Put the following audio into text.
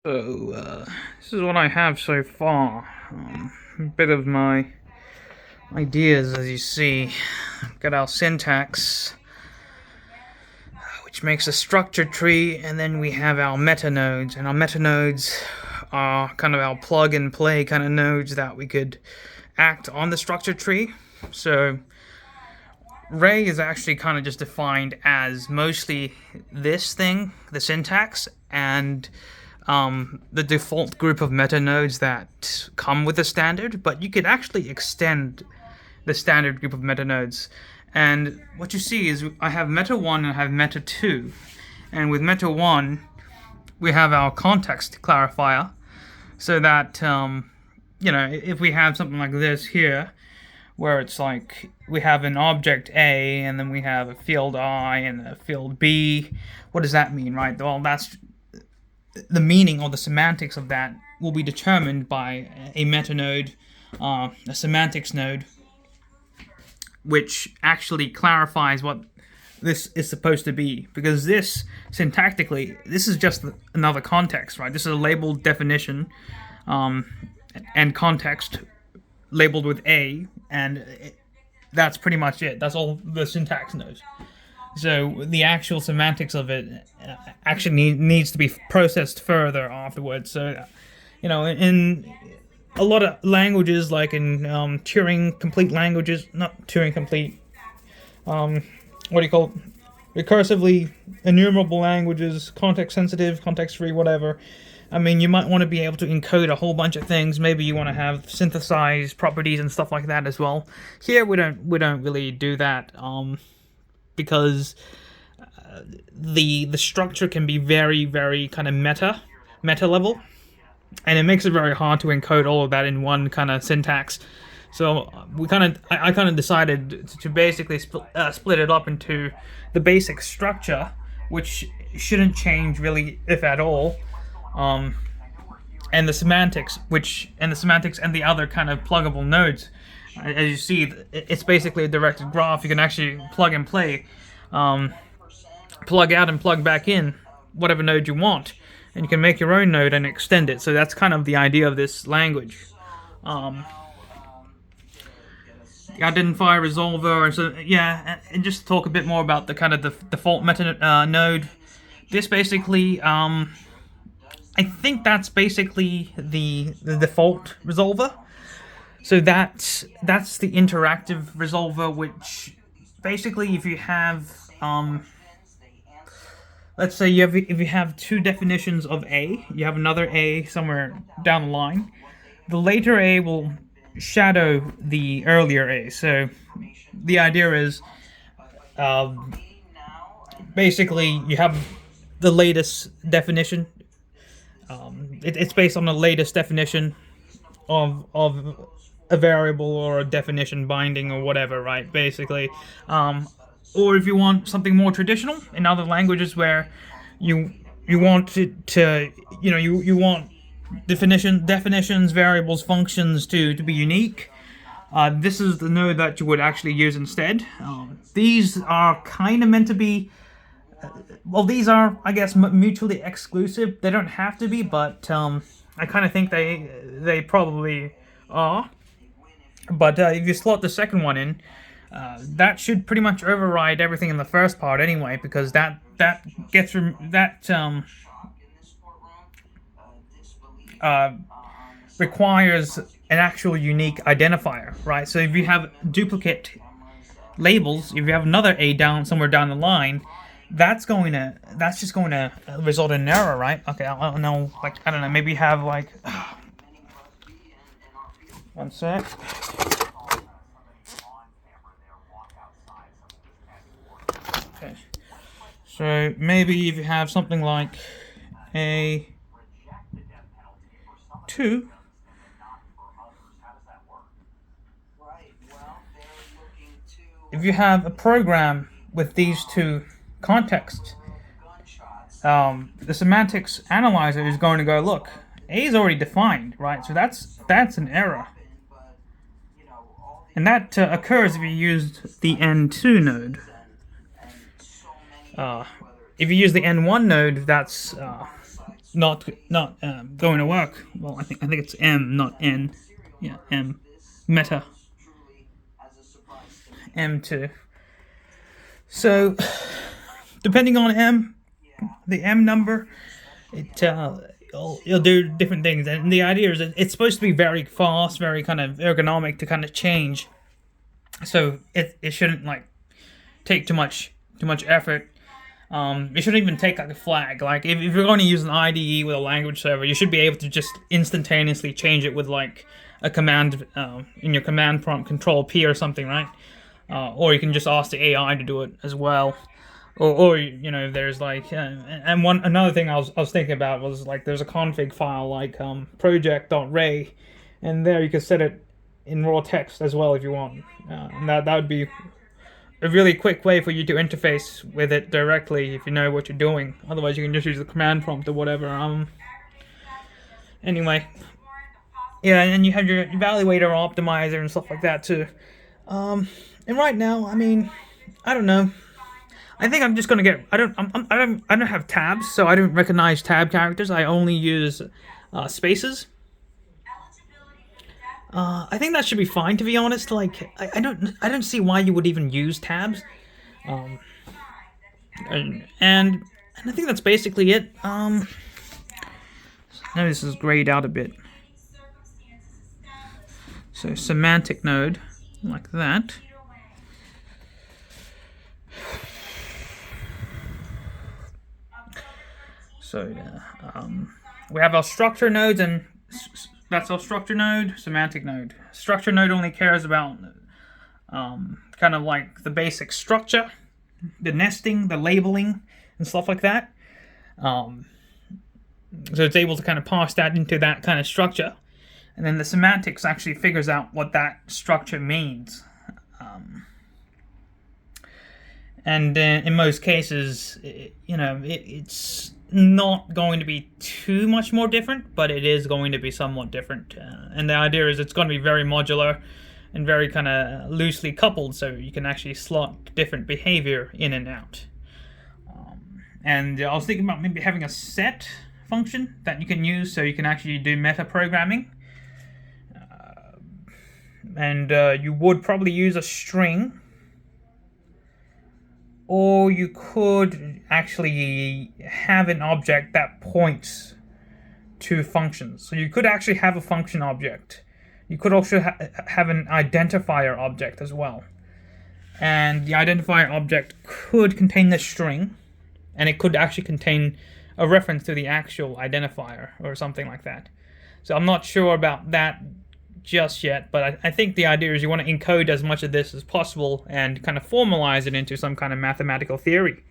This is what I have so far. A bit of my ideas, as you see. Got our syntax, which makes a structure tree, and then we have our meta nodes. And our meta nodes are kind of our plug and play kind of nodes that we could act on the structure tree. So Ray is actually kind of just defined as mostly this thing, the syntax, and the default group of meta nodes that come with the standard, but you could actually extend the standard group of meta nodes. And what you see is I have meta 1 and I have meta 2. And with meta 1, we have our context clarifier, so that, if we have something like this here, where it's like we have an object A and then we have a field I and a field B, what does that mean, right? Well, that's the meaning or the semantics of that will be determined by a meta node, a semantics node, which actually clarifies what this is supposed to be. Because this, syntactically, this is just another context, right? This is a labeled definition, and context labeled with A, and that's pretty much it. That's all the syntax knows. So the actual semantics of it actually needs to be processed further afterwards. So, in a lot of languages, like in Turing complete languages, not Turing complete, what do you call it? Recursively enumerable languages, context sensitive, context free, whatever. I mean, you might want to be able to encode a whole bunch of things. Maybe you want to have synthesized properties and stuff like that as well. Here we don't really do that. Because the structure can be very, very kind of meta level, and it makes it very hard to encode all of that in one kind of syntax. So I kind of decided to basically split it up into the basic structure, which shouldn't change really, if at all, and the semantics, and the other kind of pluggable nodes. As you see, it's basically a directed graph. You can actually plug and play, plug out and plug back in whatever node you want, and you can make your own node and extend it. So that's kind of the idea of this language. The identifier resolver, and just to talk a bit more about the kind of the default meta node. This basically, I think that's basically the default resolver. So that's the interactive resolver, which basically, if you have, let's say if you have two definitions of A, you have another A somewhere down the line, the later A will shadow the earlier A. So the idea is, basically, you have the latest definition. It's based on the latest definition of a variable or a definition binding or whatever, right? Basically, or if you want something more traditional in other languages where you want it to, you want definitions, variables, functions to be unique. This is the node that you would actually use instead. These are kind of meant to be. These are, I guess, mutually exclusive. They don't have to be, but I kind of think they probably are. But if you slot the second one in, that should pretty much override everything in the first part anyway, because that requires an actual unique identifier, right? So if you have duplicate labels, if you have another A somewhere down the line, that's just going to result in an error, right? Okay, I don't know, maybe you have like. One sec. Okay. So maybe if you have something like a 2. If you have a program with these two contexts, the semantics analyzer is going to go, look, A is already defined, right? So that's an error. And that occurs if you use the N2 node. If you use the N1 node, that's not going to work. Well, I think it's M, not N. Yeah, M. Meta. M2. So, depending on the M number, it'll do different things. And the idea is that it's supposed to be very fast, very kind of ergonomic to kind of change. So it shouldn't like take too much effort. It shouldn't even take like a flag. Like if you're going to use an IDE with a language server, you should be able to just instantaneously change it with like a command in your command prompt, Control P or something, right? Or you can just ask the AI to do it as well. Or you know, there's like and another thing I was thinking about was like there's a config file like project.ray, and there you can set it in raw text as well if you want. And that would be a really quick way for you to interface with it directly if you know what you're doing. Otherwise, you can just use the command prompt or whatever. Anyway, yeah, and you have your evaluator, optimizer, and stuff like that too. And right now, I mean, I don't know. I think I'm just gonna get. I don't have tabs, so I don't recognize tab characters. I only use spaces. I think that should be fine, to be honest. Like, I don't see why you would even use tabs. And I think that's basically it. Now this is grayed out a bit. So semantic node, like that. So we have our structure nodes, and that's our structure node, semantic node. Structure node only cares about kind of like the basic structure, the nesting, the labeling, and stuff like that. So it's able to kind of parse that into that kind of structure. And then the semantics actually figures out what that structure means. And in most cases, it's not going to be too much more different, but it is going to be somewhat different. And the idea is it's going to be very modular and very kind of loosely coupled, so you can actually slot different behavior in and out. And I was thinking about maybe having a set function that you can use so you can actually do meta programming. And you would probably use a string, or you could actually have an object that points to functions. So you could actually have a function object. You could also have an identifier object as well. And the identifier object could contain the string, and it could actually contain a reference to the actual identifier or something like that. So I'm not sure about that just yet, but I think the idea is you want to encode as much of this as possible and kind of formalize it into some kind of mathematical theory.